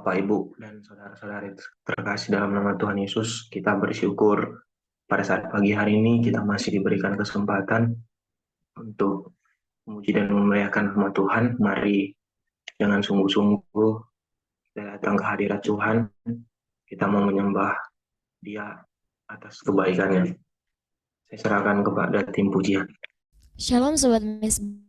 Bapak, Ibu, dan saudara-saudari terkasih dalam nama Tuhan Yesus, kita bersyukur pada saat pagi hari ini kita masih diberikan kesempatan untuk memuji dan memuliakan nama Tuhan. Mari dengan sungguh-sungguh kita datang ke hadirat Tuhan. Kita mau menyembah Dia atas kebaikannya. Saya serahkan kepada tim pujian. Shalom Sobat Mesbah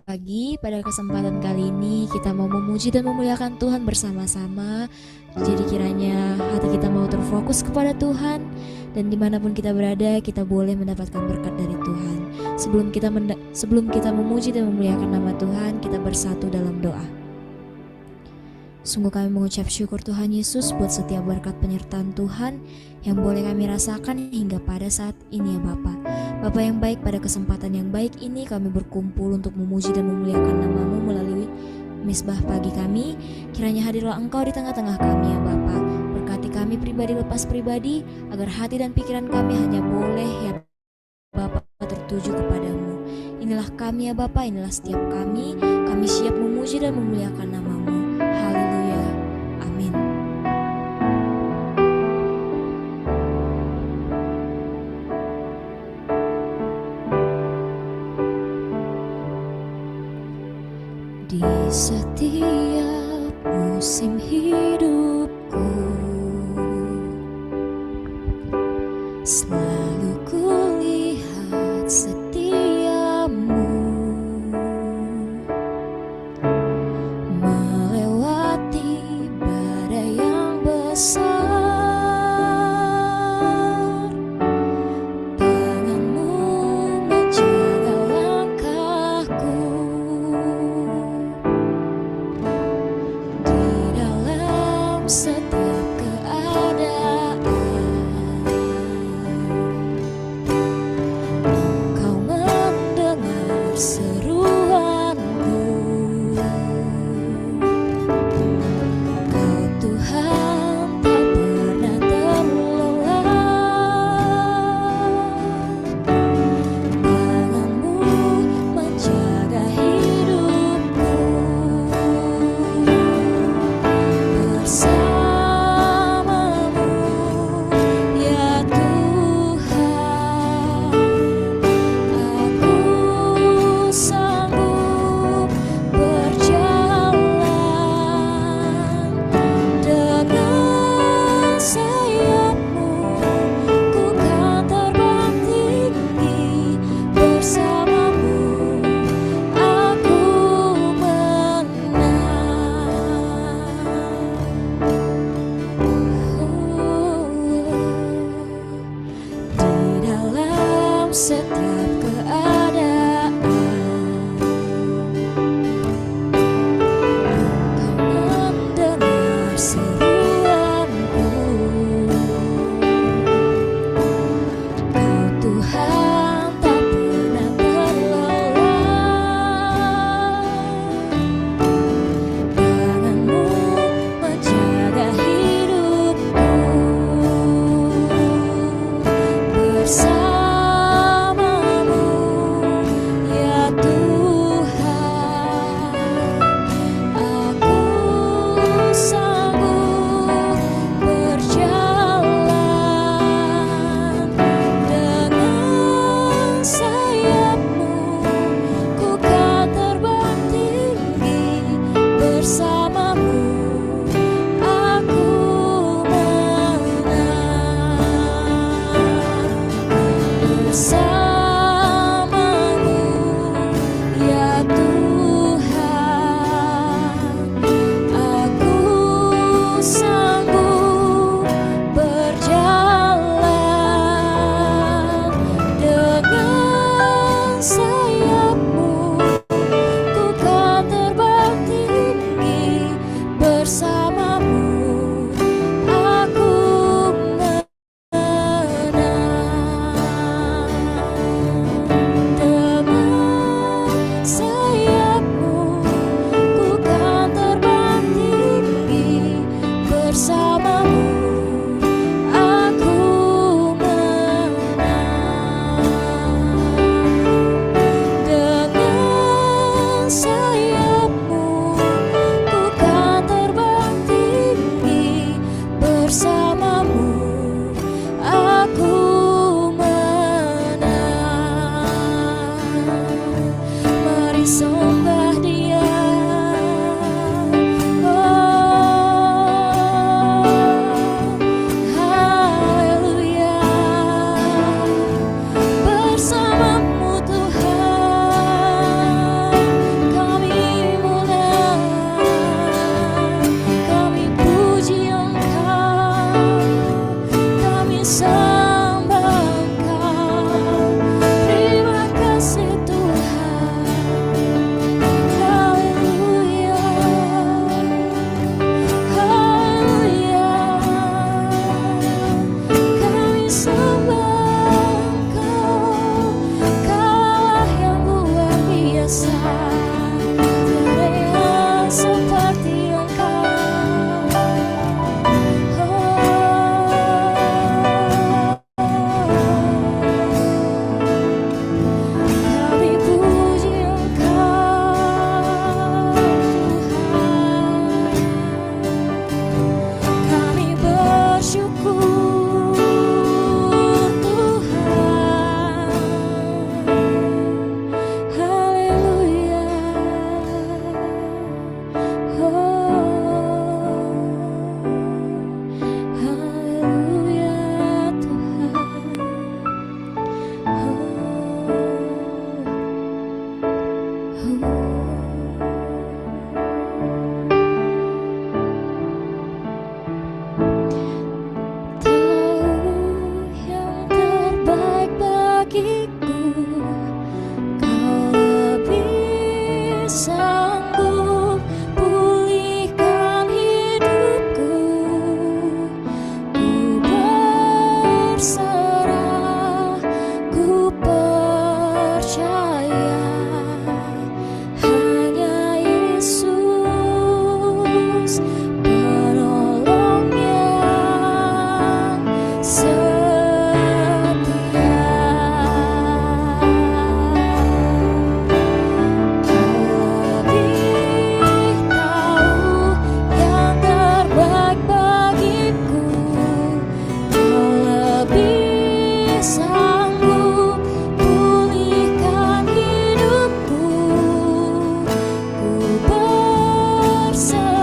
Pagi, pada kesempatan kali ini kita mau memuji dan memuliakan Tuhan bersama-sama. Jadi kiranya hati kita mau terfokus kepada Tuhan, dan dimanapun kita berada kita boleh mendapatkan berkat dari Tuhan. Sebelum kita memuji dan memuliakan nama Tuhan, kita bersatu dalam doa. Sungguh kami mengucap syukur Tuhan Yesus buat setiap berkat penyertaan Tuhan yang boleh kami rasakan hingga pada saat ini ya Bapa. Bapa yang baik, pada kesempatan yang baik ini kami berkumpul untuk memuji dan memuliakan nama-Mu melalui Mesbah Pagi kami. Kiranya hadirlah Engkau di tengah-tengah kami ya Bapa. Berkati kami pribadi lepas pribadi, agar hati dan pikiran kami hanya boleh ya Bapa tertuju kepadamu. Inilah kami ya Bapa, inilah setiap kami siap memuji dan memuliakan nama-Mu. Haleluya, amin. Di setiap musim hidupku selalu kulihat setiamu melewati badai yang besar. Tanganmu menjaga langkahku di dalam setiap keadaan. Kau mendengar seruanku. Kau Tuhan tak pernah terlelah. Tanganmu menjaga hidupku. Bersamamu ya Tuhan, aku sanggup berjalan. Dengan sayap-Mu ku kan terbang tinggi. Bersama-Mu aku menang. Di dalam setiap keadaan Kau mendengar seruanku. Kau Tuhan tak pernah terlelah. Tanganmu menjaga hidupku. Bersamamu ya Tuhan, aku sanggup berjalan. Dengan sayap-Mu ku kan terbang tinggi. Bersama-Mu aku menang. Bersama-Mu ya Tuhan, aku sanggup berjalan. Dengan sayap-Mu ku kan terbang tinggi. Bersama-Mu aku menang. sanggup pulihkan hidupku. Ku berserah, ku percaya hanya Yesus penolong yang setia. Lebih tahu yang terbaik bagiku, Kau lebih sanggup pulihkan hidupku. Ku berserah,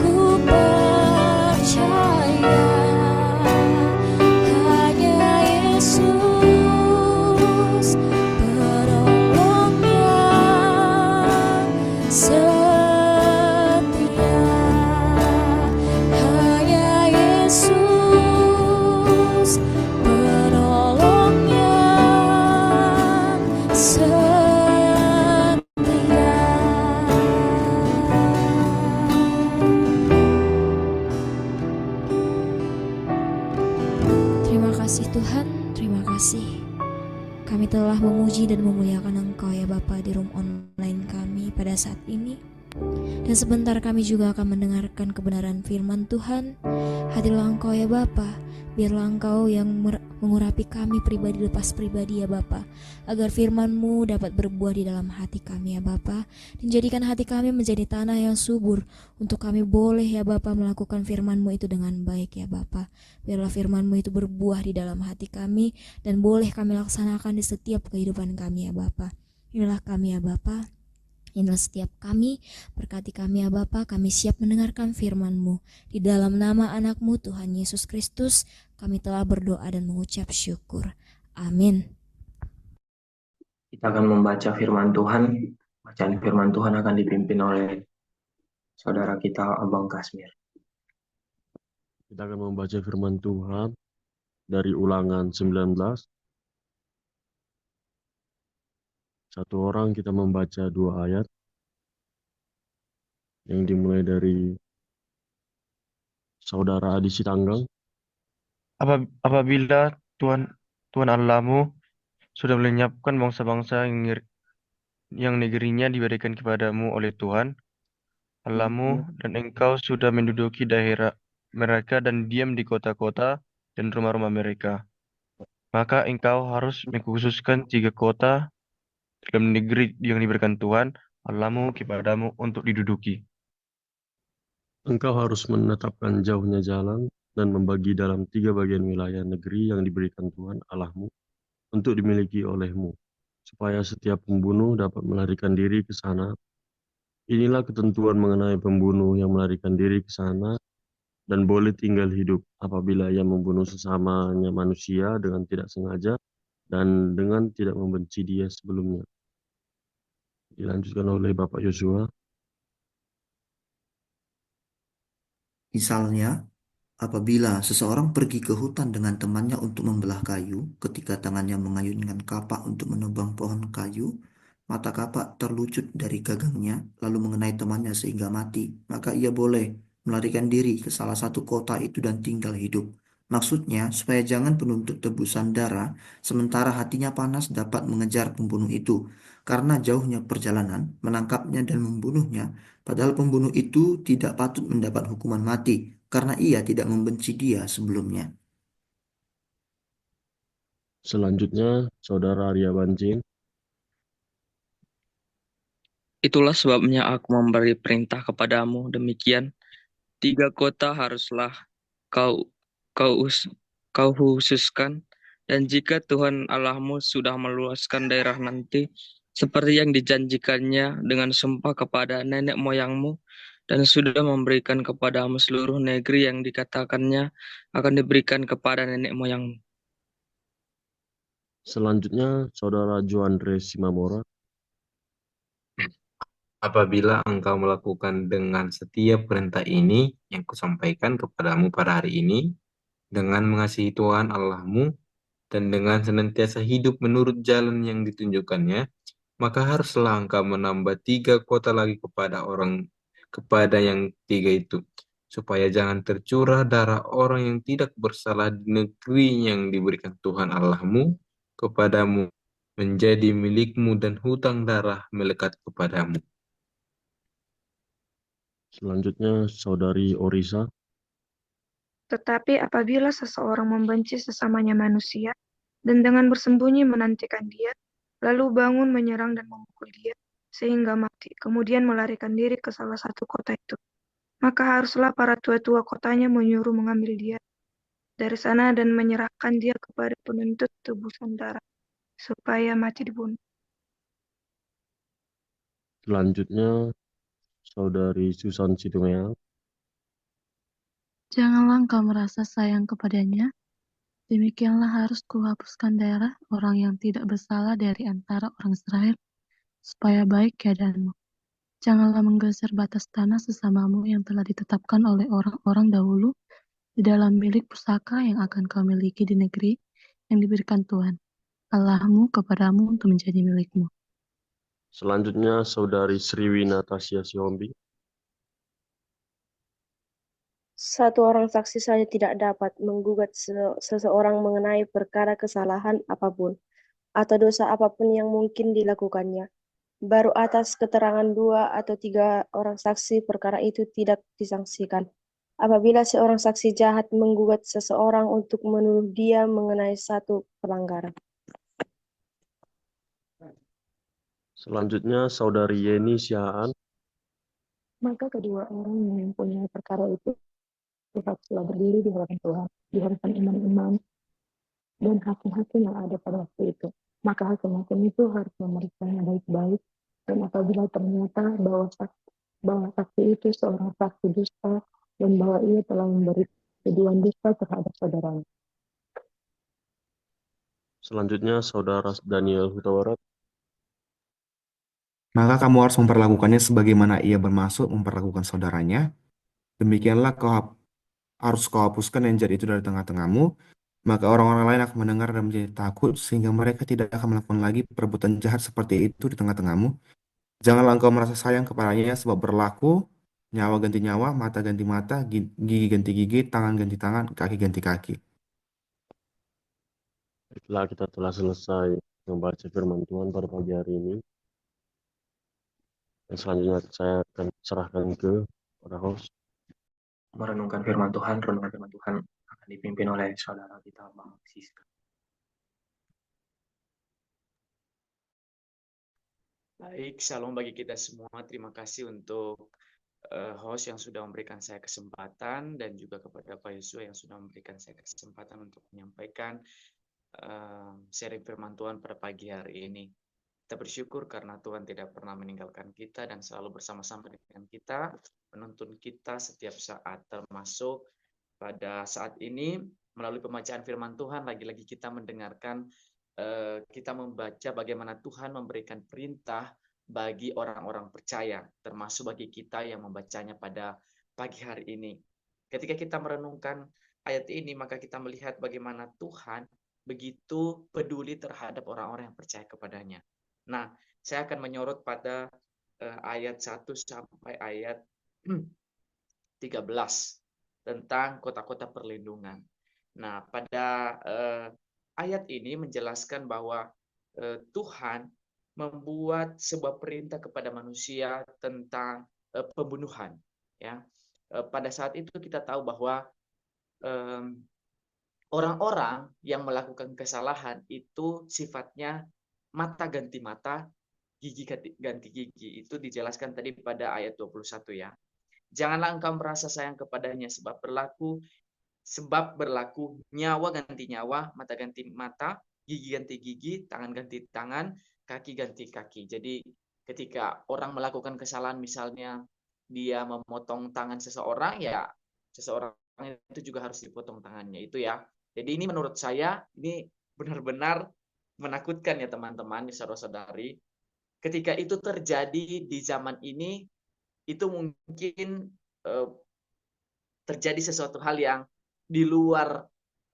ku percaya hanya Yesus penolong yang setia. Hanya Yesus penolong yang setia. Terima kasih Tuhan, terima kasih. Kami telah memuji dan memuliakan Engkau ya Bapa di room online kami pada saat ini. Dan sebentar kami juga akan mendengarkan kebenaran firman Tuhan. Hadirlah Engkau ya Bapa, biarlah Engkau yang mengurapi kami pribadi lepas pribadi ya Bapa, agar firman-Mu dapat berbuah di dalam hati kami ya Bapa, dan jadikan hati kami menjadi tanah yang subur untuk kami boleh ya Bapa melakukan firman-Mu itu dengan baik ya Bapa. Biarlah firman-Mu itu berbuah di dalam hati kami dan boleh kami laksanakan di setiap kehidupan kami ya Bapa. Inilah kami ya Bapa. Inilah setiap kami, berkati kami ya Bapa, kami siap mendengarkan firman-Mu. Di dalam nama anak-Mu Tuhan Yesus Kristus, kami telah berdoa dan mengucap syukur. Amin. Kita akan membaca firman Tuhan. Bacaan firman Tuhan akan dipimpin oleh saudara kita Abang Kasmir. Kita akan membaca firman Tuhan dari Ulangan 19. Satu orang kita membaca 2 ayat yang dimulai dari Saudara Adi Sitanggang. Apabila Tuhan Allahmu sudah melenyapkan bangsa-bangsa yang negerinya diberikan kepadamu oleh Tuhan Allahmu, dan engkau sudah menduduki daerah mereka dan diam di kota-kota dan rumah-rumah mereka, maka engkau harus mengkhususkan 3 kota dalam negeri yang diberikan Tuhan Allahmu kepadamu untuk diduduki. Engkau harus menetapkan jauhnya jalan dan membagi dalam 3 bagian wilayah negeri yang diberikan Tuhan Allahmu untuk dimiliki olehmu, supaya setiap pembunuh dapat melarikan diri ke sana. Inilah ketentuan mengenai pembunuh yang melarikan diri ke sana dan boleh tinggal hidup apabila ia membunuh sesamanya manusia dengan tidak sengaja dan dengan tidak membenci dia sebelumnya. Dilanjutkan oleh Bapak Yosua. Misalnya, apabila seseorang pergi ke hutan dengan temannya untuk membelah kayu, ketika tangannya mengayunkan kapak untuk menebang pohon kayu, mata kapak terlucut dari gagangnya, lalu mengenai temannya sehingga mati, maka ia boleh melarikan diri ke salah satu kota itu dan tinggal hidup. Maksudnya, supaya jangan penuntut tebusan darah, sementara hatinya panas dapat mengejar pembunuh itu, karena jauhnya perjalanan, menangkapnya dan membunuhnya, padahal pembunuh itu tidak patut mendapat hukuman mati, karena ia tidak membenci dia sebelumnya. Selanjutnya, Saudara Arya Banjin. Itulah sebabnya aku memberi perintah kepadamu demikian. 3 kota haruslah kau khususkan, dan jika Tuhan Allahmu sudah meluaskan daerah nanti, seperti yang dijanjikannya dengan sumpah kepada nenek moyangmu, dan sudah memberikan kepadamu seluruh negeri yang dikatakannya akan diberikan kepada nenek moyangmu. Selanjutnya, Saudara Joandre Simamora. Apabila engkau melakukan dengan setiap perintah ini yang kusampaikan kepadamu pada hari ini, dengan mengasihi Tuhan Allahmu, dan dengan senantiasa hidup menurut jalan yang ditunjukkannya, maka haruslah engkau menambah 3 kota lagi kepada yang 3 itu, supaya jangan tercurah darah orang yang tidak bersalah di negeri yang diberikan Tuhan Allahmu kepadamu menjadi milikmu dan hutang darah melekat kepadamu. Selanjutnya, Saudari Orisa. Tetapi apabila seseorang membenci sesamanya manusia, dan dengan bersembunyi menantikan dia, lalu bangun menyerang dan memukul dia, sehingga mati, kemudian melarikan diri ke salah satu kota itu, maka haruslah para tua-tua kotanya menyuruh mengambil dia dari sana dan menyerahkan dia kepada penuntut tebusan darah, supaya mati dibunuh. Selanjutnya, Saudari Susan Situmea. Janganlah engkau merasa sayang kepadanya, demikianlah harus kuhapuskan daerah orang yang tidak bersalah dari antara orang Israel, supaya baik keadaanmu. Janganlah menggeser batas tanah sesamamu yang telah ditetapkan oleh orang-orang dahulu di dalam milik pusaka yang akan kau miliki di negeri yang diberikan Tuhan Allahmu kepadamu untuk menjadi milikmu. Selanjutnya, Saudari Sriwi Natasha Sihombing. Satu orang saksi saja tidak dapat menggugat seseorang mengenai perkara kesalahan apapun atau dosa apapun yang mungkin dilakukannya. Baru atas keterangan 2 atau 3 orang saksi perkara itu tidak disangsikan. Apabila seorang saksi jahat menggugat seseorang untuk menuduh dia mengenai satu pelanggaran. Selanjutnya, Saudari Yeni Sihaan. Maka kedua orang yang mempunyai perkara itu haruslah berdiri di hadapan Tuhan, di hadapan imam-imam dan hakim-hakim yang ada pada waktu itu. Maka hakim-hakim itu harus memeriksanya baik-baik, dan apabila ternyata bahwa saksi itu seorang saksi dusta dan bahwa ia telah memberi tuduhan dusta terhadap saudaranya. Selanjutnya, Saudara Daniel Hutawarat. Maka kamu harus memperlakukannya sebagaimana ia bermaksud memperlakukan saudaranya. Demikianlah harus kau hapuskan yang jahat itu dari tengah-tengahmu, maka orang-orang lain akan mendengar dan menjadi takut, sehingga mereka tidak akan melakukan lagi perbuatan jahat seperti itu di tengah-tengahmu. Janganlah engkau merasa sayang kepadanya, sebab berlaku nyawa ganti nyawa, mata ganti mata, gigi ganti gigi, tangan ganti tangan, kaki ganti kaki. Baiklah, kita telah selesai membaca firman Tuhan pada pagi hari ini. Dan selanjutnya saya akan serahkan ke para host. Merenungkan firman Tuhan, renungan firman Tuhan akan dipimpin oleh saudara kita Bang Siska. Baik, shalom bagi kita semua. Terima kasih untuk host yang sudah memberikan saya kesempatan, dan juga kepada Pak Yosua yang sudah memberikan saya kesempatan untuk menyampaikan sharing firman Tuhan pada pagi hari ini. Kita bersyukur karena Tuhan tidak pernah meninggalkan kita dan selalu bersama-sama dengan kita, menuntun kita setiap saat, termasuk pada saat ini melalui pembacaan firman Tuhan. Lagi-lagi kita mendengarkan, kita membaca bagaimana Tuhan memberikan perintah bagi orang-orang percaya, termasuk bagi kita yang membacanya pada pagi hari ini. Ketika kita merenungkan ayat ini, maka kita melihat bagaimana Tuhan begitu peduli terhadap orang-orang yang percaya kepadanya. Nah, saya akan menyorot pada ayat 1 sampai ayat 13 tentang kota-kota perlindungan. Nah, pada ayat ini menjelaskan bahwa Tuhan membuat sebuah perintah kepada manusia tentang pembunuhan. Ya, pada saat itu kita tahu bahwa orang-orang yang melakukan kesalahan itu sifatnya mata ganti mata, gigi ganti gigi. Itu dijelaskan tadi pada ayat 21 ya. Janganlah engkau merasa sayang kepadanya, sebab berlaku nyawa ganti nyawa, mata ganti mata, gigi ganti gigi, tangan ganti tangan, kaki ganti kaki. Jadi ketika orang melakukan kesalahan, misalnya dia memotong tangan seseorang, ya seseorang itu juga harus dipotong tangannya, itu ya. Jadi ini menurut saya ini benar-benar menakutkan ya teman-teman, saudara-saudari. Ketika itu terjadi di zaman ini, itu mungkin terjadi sesuatu hal yang di luar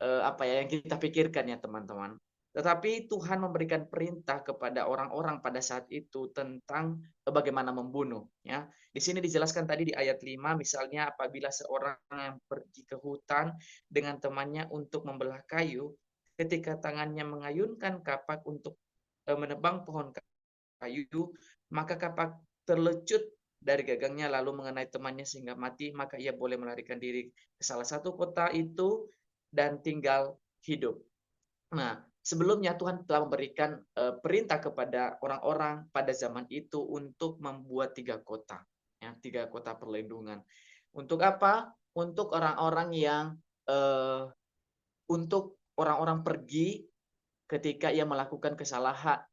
apa ya yang kita pikirkan ya teman-teman. Tetapi Tuhan memberikan perintah kepada orang-orang pada saat itu tentang bagaimana membunuh. Ya, di sini dijelaskan tadi di ayat 5, misalnya apabila seorang yang pergi ke hutan dengan temannya untuk membelah kayu, ketika tangannya mengayunkan kapak untuk menebang pohon kayu, maka kapak terlecut dari gagangnya lalu mengenai temannya sehingga mati, maka ia boleh melarikan diri ke salah satu kota itu dan tinggal hidup. Nah, sebelumnya Tuhan telah memberikan perintah kepada orang-orang pada zaman itu untuk membuat 3 kota, ya, 3 kota perlindungan. Untuk apa? Untuk orang-orang yang untuk orang-orang pergi ketika ia melakukan kesalahan,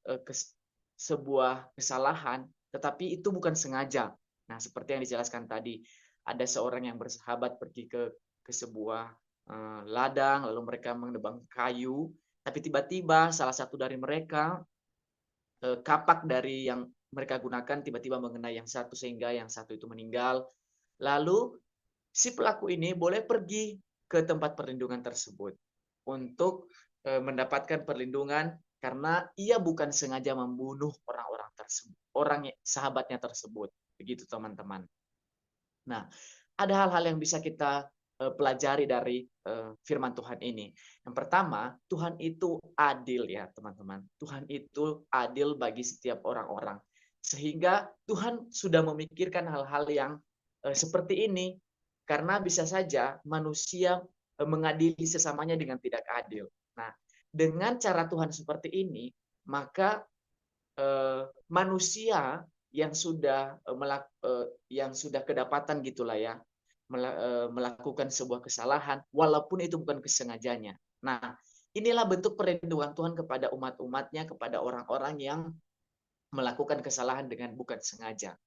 sebuah kesalahan, tetapi itu bukan sengaja. Nah, seperti yang dijelaskan tadi, ada seorang yang bersahabat pergi ke sebuah ladang, lalu mereka menebang kayu, tapi tiba-tiba salah satu dari mereka, kapak dari yang mereka gunakan tiba-tiba mengenai yang satu sehingga yang satu itu meninggal. Lalu si pelaku ini boleh pergi ke tempat perlindungan tersebut untuk mendapatkan perlindungan karena ia bukan sengaja membunuh orang-orang tersebut, sahabatnya tersebut. Begitu teman-teman. Nah, ada hal-hal yang bisa kita pelajari dari firman Tuhan ini. Yang pertama, Tuhan itu adil ya teman-teman. Tuhan itu adil bagi setiap orang-orang. Sehingga Tuhan sudah memikirkan hal-hal yang seperti ini. Karena bisa saja manusia mengadili sesamanya dengan tidak adil. Nah, dengan cara Tuhan seperti ini, maka manusia yang sudah kedapatan gitulah ya, melakukan sebuah kesalahan walaupun itu bukan kesengajanya. Nah, inilah bentuk perlindungan Tuhan kepada umat-umatnya, kepada orang-orang yang melakukan kesalahan dengan bukan sengaja.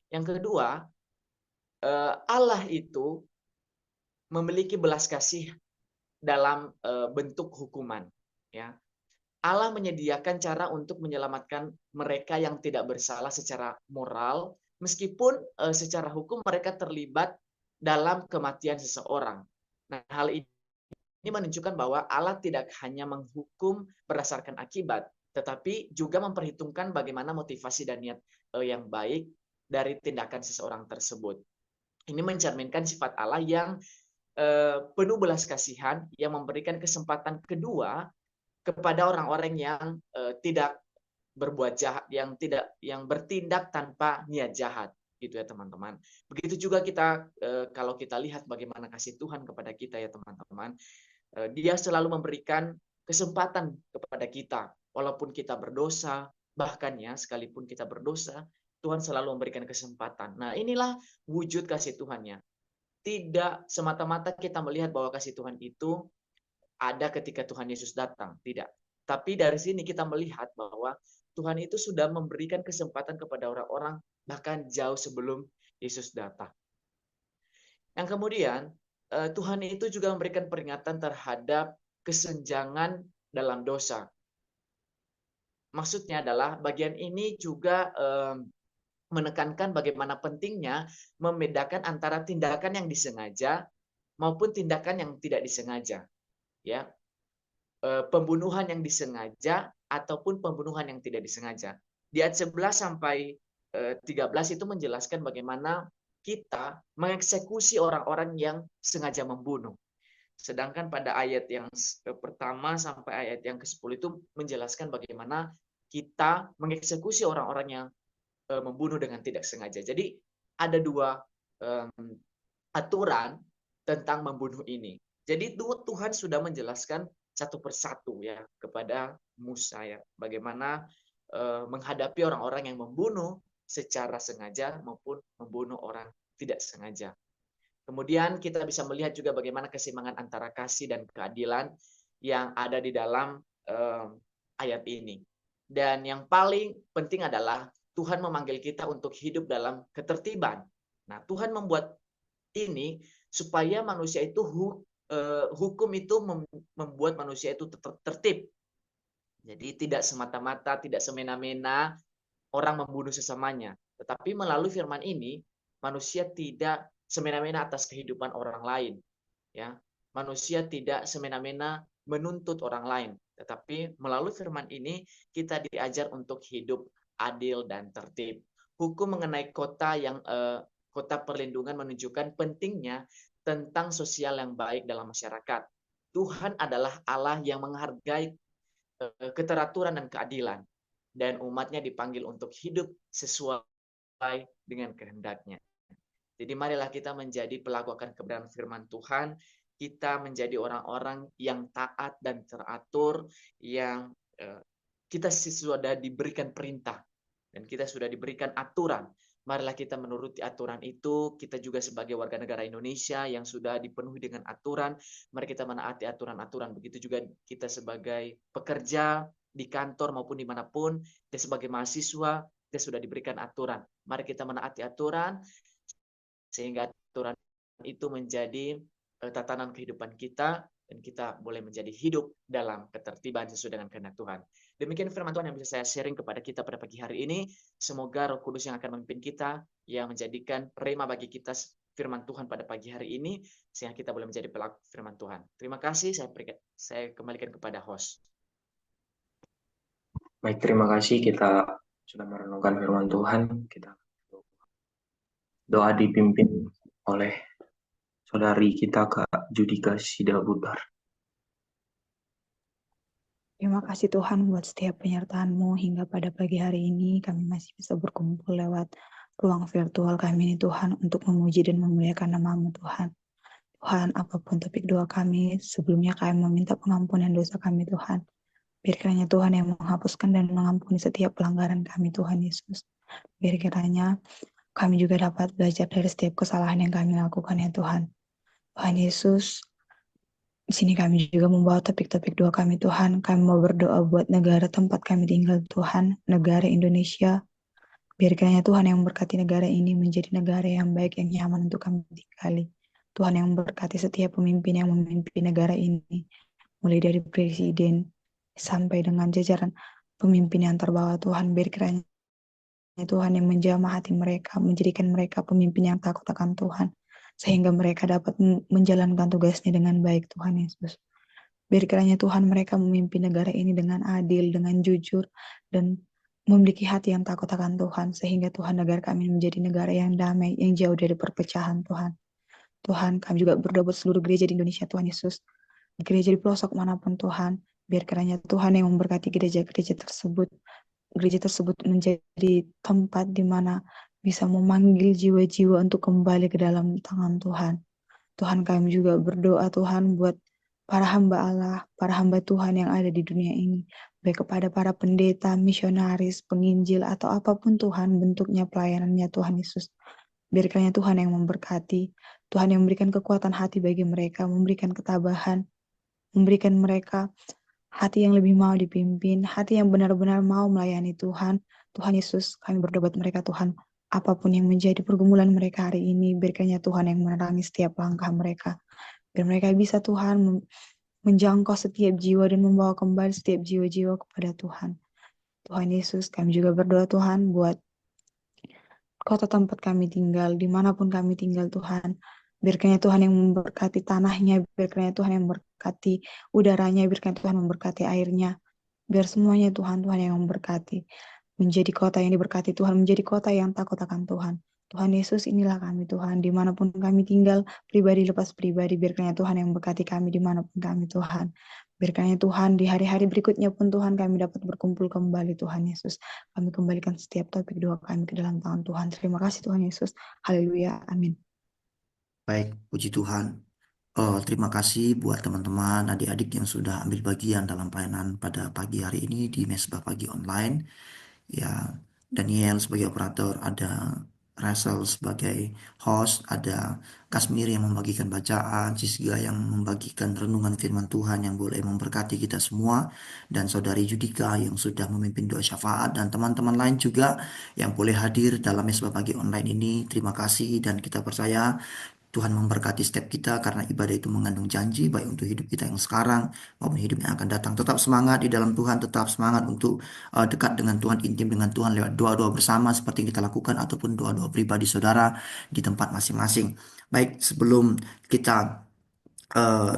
Yang kedua, Allah itu memiliki belas kasih dalam bentuk hukuman. Ya, Allah menyediakan cara untuk menyelamatkan mereka yang tidak bersalah secara moral, meskipun secara hukum mereka terlibat dalam kematian seseorang. Nah, hal ini menunjukkan bahwa Allah tidak hanya menghukum berdasarkan akibat, tetapi juga memperhitungkan bagaimana motivasi dan niat yang baik dari tindakan seseorang tersebut. Ini mencerminkan sifat Allah yang penuh belas kasihan, yang memberikan kesempatan kedua kepada orang-orang yang tidak berbuat jahat, yang bertindak tanpa niat jahat, gitu ya teman-teman. Begitu juga kita kalau kita lihat bagaimana kasih Tuhan kepada kita ya teman-teman, Dia selalu memberikan kesempatan kepada kita, walaupun kita berdosa, bahkan ya sekalipun kita berdosa, Tuhan selalu memberikan kesempatan. Nah, inilah wujud kasih Tuhan-nya. Tidak semata-mata kita melihat bahwa kasih Tuhan itu ada ketika Tuhan Yesus datang, tidak. Tapi dari sini kita melihat bahwa Tuhan itu sudah memberikan kesempatan kepada orang-orang bahkan jauh sebelum Yesus datang. Yang kemudian, Tuhan itu juga memberikan peringatan terhadap kesenjangan dalam dosa. Maksudnya adalah bagian ini juga menekankan bagaimana pentingnya membedakan antara tindakan yang disengaja maupun tindakan yang tidak disengaja. Ya, pembunuhan yang disengaja ataupun pembunuhan yang tidak disengaja. Di ayat 11 sampai 13 itu menjelaskan bagaimana kita mengeksekusi orang-orang yang sengaja membunuh. Sedangkan pada ayat yang pertama sampai ayat yang ke-10 itu menjelaskan bagaimana kita mengeksekusi orang-orang yang membunuh dengan tidak sengaja. Jadi ada dua aturan tentang membunuh ini. Jadi Tuhan sudah menjelaskan satu persatu ya kepada Musa ya, bagaimana menghadapi orang-orang yang membunuh secara sengaja maupun membunuh orang tidak sengaja. Kemudian kita bisa melihat juga bagaimana keseimbangan antara kasih dan keadilan yang ada di dalam ayat ini. Dan yang paling penting adalah Tuhan memanggil kita untuk hidup dalam ketertiban. Nah, Tuhan membuat ini supaya manusia itu hukum itu membuat manusia itu tertib. Jadi tidak semata-mata, tidak semena-mena orang membunuh sesamanya. Tetapi melalui firman ini, manusia tidak semena-mena atas kehidupan orang lain. Ya, manusia tidak semena-mena menuntut orang lain. Tetapi melalui firman ini kita diajar untuk hidup adil dan tertib. Hukum mengenai kota perlindungan menunjukkan pentingnya tentang sosial yang baik dalam masyarakat. Tuhan adalah Allah yang menghargai keteraturan dan keadilan, dan umatnya dipanggil untuk hidup sesuai dengan kehendaknya. Jadi marilah kita menjadi pelaku akan kebenaran firman Tuhan, kita menjadi orang-orang yang taat dan teratur, yang kita sudah diberikan perintah, dan kita sudah diberikan aturan. Marilah kita menuruti aturan itu. Kita juga sebagai warga negara Indonesia yang sudah dipenuhi dengan aturan, mari kita menaati aturan-aturan. Begitu juga kita sebagai pekerja di kantor maupun dimanapun, kita sebagai mahasiswa, kita sudah diberikan aturan. Mari kita menaati aturan, sehingga aturan itu menjadi tatanan kehidupan kita, dan kita boleh menjadi hidup dalam ketertiban sesuai dengan kehendak Tuhan. Demikian firman Tuhan yang bisa saya sharing kepada kita pada pagi hari ini. Semoga Roh Kudus yang akan memimpin kita, yang menjadikan rema bagi kita firman Tuhan pada pagi hari ini, sehingga kita boleh menjadi pelaku firman Tuhan. Terima kasih, saya kembalikan kepada host. Baik, terima kasih. Kita sudah merenungkan firman Tuhan. Kita doa dipimpin oleh saudari kita Kak Judika Sidabutar. Terima kasih Tuhan buat setiap penyertaan-Mu hingga pada pagi hari ini kami masih bisa berkumpul lewat ruang virtual kami ini Tuhan untuk memuji dan memuliakan nama-Mu Tuhan. Tuhan, apapun topik doa kami, sebelumnya kami meminta pengampunan dosa kami Tuhan. Biar kiranya Tuhan yang menghapuskan dan mengampuni setiap pelanggaran kami Tuhan Yesus. Biar kiranya kami juga dapat belajar dari setiap kesalahan yang kami lakukan ya Tuhan. Tuhan Yesus, di sini kami juga membawa topik-topik doa kami Tuhan. Kami mau berdoa buat negara tempat kami tinggal Tuhan, negara Indonesia. Biar kiranya Tuhan yang memberkati negara ini menjadi negara yang baik, yang nyaman untuk kami tinggali. Tuhan yang memberkati setiap pemimpin yang memimpin negara ini, mulai dari presiden sampai dengan jajaran pemimpin yang terbawah Tuhan. Biar kiranya Tuhan yang menjamah hati mereka, menjadikan mereka pemimpin yang takut akan Tuhan, sehingga mereka dapat menjalankan tugasnya dengan baik Tuhan Yesus. Biar kiranya Tuhan mereka memimpin negara ini dengan adil, dengan jujur, dan memiliki hati yang takut akan Tuhan, sehingga Tuhan negara kami menjadi negara yang damai, yang jauh dari perpecahan Tuhan. Tuhan, kami juga berdoa buat seluruh gereja di Indonesia Tuhan Yesus, gereja di pelosok manapun Tuhan, biar kiranya Tuhan yang memberkati gereja-gereja tersebut, menjadi tempat di mana bisa memanggil jiwa-jiwa untuk kembali ke dalam tangan Tuhan. Tuhan, kami juga berdoa Tuhan buat para hamba Allah, para hamba Tuhan yang ada di dunia ini, baik kepada para pendeta, misionaris, penginjil, atau apapun Tuhan bentuknya pelayanannya Tuhan Yesus. Biarkannya Tuhan yang memberkati, Tuhan yang memberikan kekuatan hati bagi mereka, memberikan ketabahan, memberikan mereka hati yang lebih mau dipimpin, hati yang benar-benar mau melayani Tuhan. Tuhan Yesus, kami berdoa buat mereka Tuhan, apapun yang menjadi pergumulan mereka hari ini, biarkannya Tuhan yang menerangi setiap langkah mereka. Biar mereka bisa Tuhan menjangkau setiap jiwa dan membawa kembali setiap jiwa-jiwa kepada Tuhan. Tuhan Yesus, kami juga berdoa Tuhan buat kota tempat kami tinggal, dimanapun kami tinggal Tuhan. Biarkannya Tuhan yang memberkati tanahnya, biarkannya Tuhan yang memberkati udaranya, biarkannya Tuhan memberkati airnya. Biar semuanya Tuhan yang memberkati. Menjadi kota yang diberkati Tuhan, menjadi kota yang takut akan Tuhan. Tuhan Yesus, inilah kami Tuhan, dimanapun kami tinggal, pribadi lepas pribadi, biarkannya Tuhan yang memberkati kami dimanapun kami Tuhan. Biarkannya Tuhan di hari-hari berikutnya pun Tuhan kami dapat berkumpul kembali Tuhan Yesus. Kami kembalikan setiap topik doa kami ke dalam tangan Tuhan. Terima kasih Tuhan Yesus. Haleluya. Amin. Baik, puji Tuhan. Terima kasih buat teman-teman, adik-adik yang sudah ambil bagian dalam pelayanan pada pagi hari ini di Mesbah Pagi Online. Ya, Daniel sebagai operator, ada Russell sebagai host, ada Kasmir yang membagikan bacaan, Sisga yang membagikan renungan firman Tuhan yang boleh memberkati kita semua, dan saudari Judika yang sudah memimpin doa syafaat, dan teman-teman lain juga yang boleh hadir dalam Mesbah Pagi Online ini. Terima kasih, dan kita percaya Tuhan memberkati setiap kita karena ibadah itu mengandung janji baik untuk hidup kita yang sekarang maupun hidup yang akan datang. Tetap semangat di dalam Tuhan, tetap semangat untuk dekat dengan Tuhan, intim dengan Tuhan lewat doa-doa bersama seperti yang kita lakukan ataupun doa-doa pribadi saudara di tempat masing-masing. Baik, sebelum kita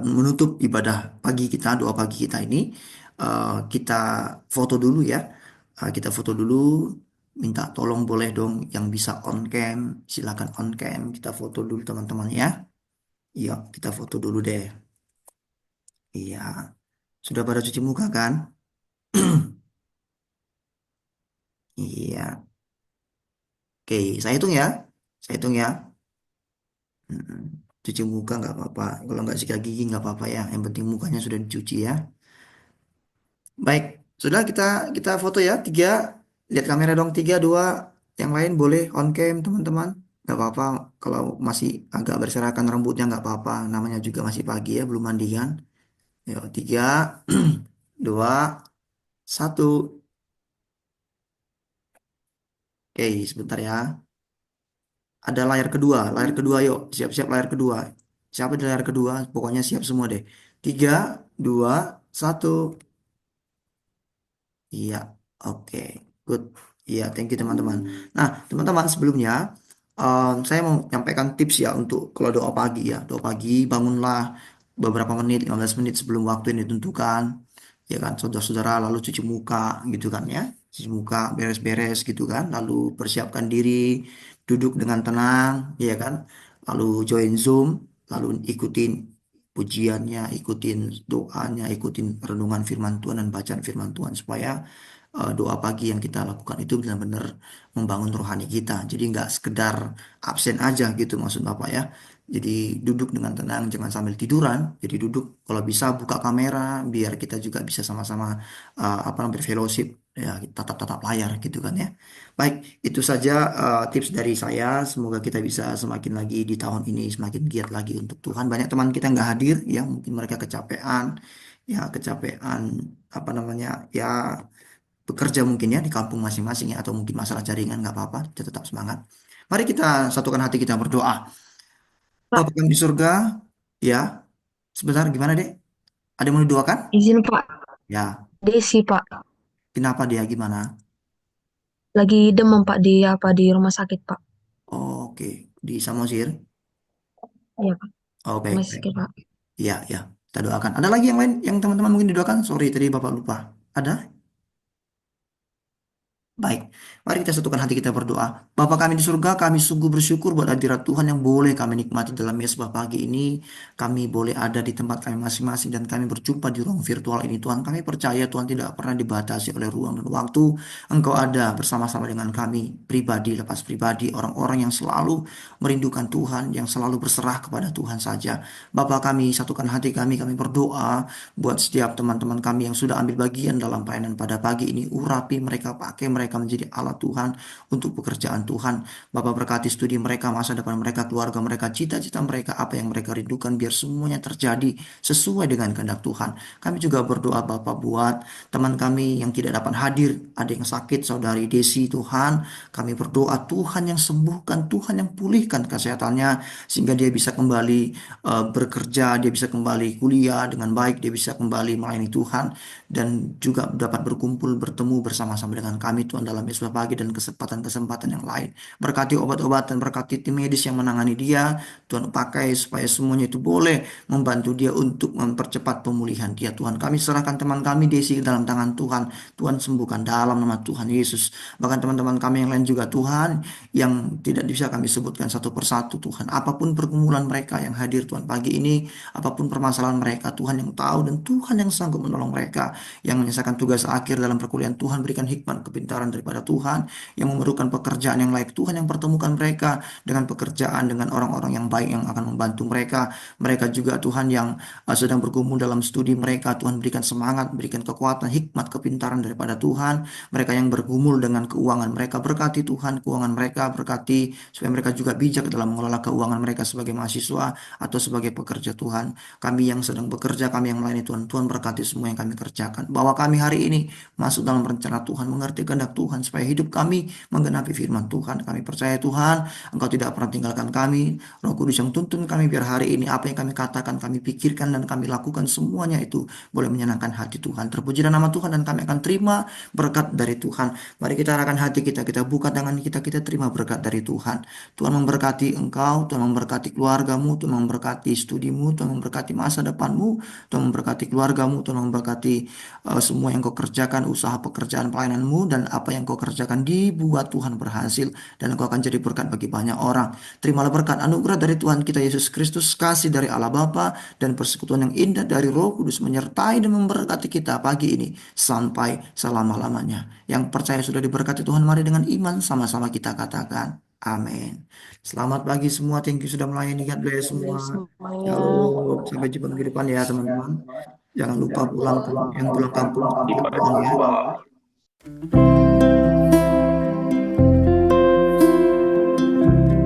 menutup ibadah pagi kita, doa pagi kita ini, kita foto dulu ya. Kita foto dulu, minta tolong boleh dong yang bisa on cam, silakan on cam. Kita foto dulu teman-teman ya. Yuk, kita foto dulu deh. Iya, sudah pada cuci muka kan? Iya. Oke, saya hitung ya. Saya hitung ya. Mm-mm. Cuci muka nggak apa-apa. Kalau nggak sikat gigi nggak apa-apa ya. Yang penting mukanya sudah dicuci ya. Baik, sudah kita foto ya. Tiga, lihat kamera dong. Tiga, dua. Yang lain boleh on cam teman-teman. Nggak apa-apa. Kalau masih agak berserakan rambutnya nggak apa-apa. Namanya juga masih pagi ya, belum mandi kan. Yuk, tiga, dua, satu. Oke, sebentar ya. Ada layar kedua yuk. Siap-siap layar kedua. Siapa di layar kedua? Pokoknya siap semua deh. Tiga, dua, satu. Iya, oke, good. Iya, thank you teman-teman. Nah, teman-teman sebelumnya saya mau menyampaikan tips ya untuk kalau doa pagi ya. Doa pagi bangunlah beberapa menit, 15 menit sebelum waktu yang ditentukan. Ya kan, saudara-saudara lalu cuci muka gitu kan ya. Cuci muka, beres-beres gitu kan. Lalu persiapkan diri, duduk dengan tenang, ya kan. Lalu join Zoom, lalu ikutin pujiannya, ikutin doanya, ikutin renungan firman Tuhan dan bacaan firman Tuhan supaya doa pagi yang kita lakukan itu benar-benar membangun rohani kita. Jadi nggak sekedar absen aja gitu maksud Bapak ya. Jadi duduk dengan tenang, jangan sambil tiduran. Jadi duduk kalau bisa buka kamera biar kita juga bisa sama-sama apa namanya berfellowship ya tatap-tatap layar gitu kan ya. Baik, itu saja tips dari saya. Semoga kita bisa semakin lagi di tahun ini semakin giat lagi untuk Tuhan. Banyak teman kita nggak hadir ya, mungkin mereka kecapean ya kecapean apa namanya ya bekerja mungkin ya di kampung masing-masing ya atau mungkin masalah jaringan nggak apa-apa, kita tetap semangat. Mari kita satukan hati kita berdoa. Pak, Bapa kami di surga, ya sebentar gimana dek? Ada yang mau didoakan? izin Pak. Ya, Desi Pak. kenapa dia gimana? Lagi demam Pak di rumah sakit Pak. Oke, di Samosir. Iya Pak. Oh baik, Rumah baik. sakit Pak. Ya, ya, kita doakan. Ada lagi yang lain yang teman-teman mungkin didoakan? Sorry tadi Bapak lupa. Ada? Baik, mari kita satukan hati kita berdoa. Bapa kami di surga, kami sungguh bersyukur buat hadirat Tuhan yang boleh kami nikmati dalam mesbah pagi ini. Kami boleh ada di tempat kami masing-masing dan kami berjumpa di ruang virtual ini Tuhan. Kami percaya Tuhan tidak pernah dibatasi oleh ruang dan waktu. Engkau ada bersama-sama dengan kami, pribadi lepas pribadi, orang-orang yang selalu merindukan Tuhan, yang selalu berserah kepada Tuhan saja. Bapa kami, satukan hati kami berdoa buat setiap teman-teman kami yang sudah ambil bagian dalam pelayanan pada pagi ini. Urapi mereka, pakai mereka menjadi alat Tuhan untuk pekerjaan Tuhan. Bapak berkati studi mereka, masa depan mereka, keluarga mereka, cita-cita mereka, apa yang mereka rindukan, biar semuanya terjadi sesuai dengan kehendak Tuhan. Kami juga berdoa Bapak buat teman kami yang tidak dapat hadir, ada yang sakit, saudari Desi Tuhan. Kami berdoa Tuhan yang sembuhkan, Tuhan yang pulihkan kesehatannya, sehingga dia bisa kembali bekerja, dia bisa kembali kuliah dengan baik, dia bisa kembali melayani Tuhan, dan juga dapat berkumpul, bertemu bersama-sama dengan kami Tuhan dalam Yesus pagi dan kesempatan-kesempatan yang lain. Berkati obat-obatan, berkati tim medis yang menangani dia, Tuhan pakai supaya semuanya itu boleh membantu dia untuk mempercepat pemulihan dia Tuhan. Kami serahkan teman kami Desi dalam tangan Tuhan. Tuhan sembuhkan dalam nama Tuhan Yesus. Bahkan teman-teman kami yang lain juga Tuhan, yang tidak bisa kami sebutkan satu persatu Tuhan. Apapun pergumulan mereka yang hadir Tuhan pagi ini, apapun permasalahan mereka, Tuhan yang tahu dan Tuhan yang sanggup menolong mereka. Yang menyelesaikan tugas akhir dalam perkuliahan Tuhan, berikan hikmat kepintaran daripada Tuhan. Yang memerlukan pekerjaan yang layak, Tuhan yang pertemukan mereka dengan pekerjaan, dengan orang-orang yang baik yang akan membantu mereka. Mereka juga Tuhan yang sedang bergumul dalam studi mereka, Tuhan berikan semangat, berikan kekuatan, hikmat, kepintaran daripada Tuhan. Mereka yang bergumul dengan keuangan mereka, berkati Tuhan keuangan mereka, berkati supaya mereka juga bijak dalam mengelola keuangan mereka sebagai mahasiswa atau sebagai pekerja Tuhan. Kami yang sedang bekerja, kami yang melayani Tuhan, Tuhan berkati semua yang kami kerjakan. Bahwa kami hari ini masuk dalam rencana Tuhan, mengerti kehendak Tuhan supaya hidup hidup kami menggenapi firman Tuhan. Kami percaya Tuhan, Engkau tidak pernah tinggalkan kami. Roh Kudus yang tuntun kami biar hari ini apa yang kami katakan, kami pikirkan dan kami lakukan semuanya itu boleh menyenangkan hati Tuhan. Terpujilah nama Tuhan dan kami akan terima berkat dari Tuhan. Mari kita arahkan hati kita, kita buka tangan kita terima berkat dari Tuhan. Tuhan memberkati engkau, Tuhan memberkati keluargamu, Tuhan memberkati studimu, Tuhan memberkati masa depanmu, Tuhan memberkati keluargamu, Tuhan memberkati semua yang kau kerjakan, usaha pekerjaan pelayananmu, dan apa yang kau kerjakan dibuat Tuhan berhasil, dan kau akan jadi berkat bagi banyak orang. Terimalah berkat anugerah dari Tuhan kita Yesus Kristus, kasih dari Allah Bapa, dan persekutuan yang indah dari Roh Kudus menyertai dan memberkati kita pagi ini sampai selama-lamanya. Yang percaya sudah diberkati Tuhan, mari dengan iman sama-sama kita katakan amin. Selamat pagi semua, thank you sudah melayani. God bless semua. Semuanya. Shalom, sampai jumpa minggu depan ya teman-teman. Jangan lupa pulang, yang pulang kampung pulang ya.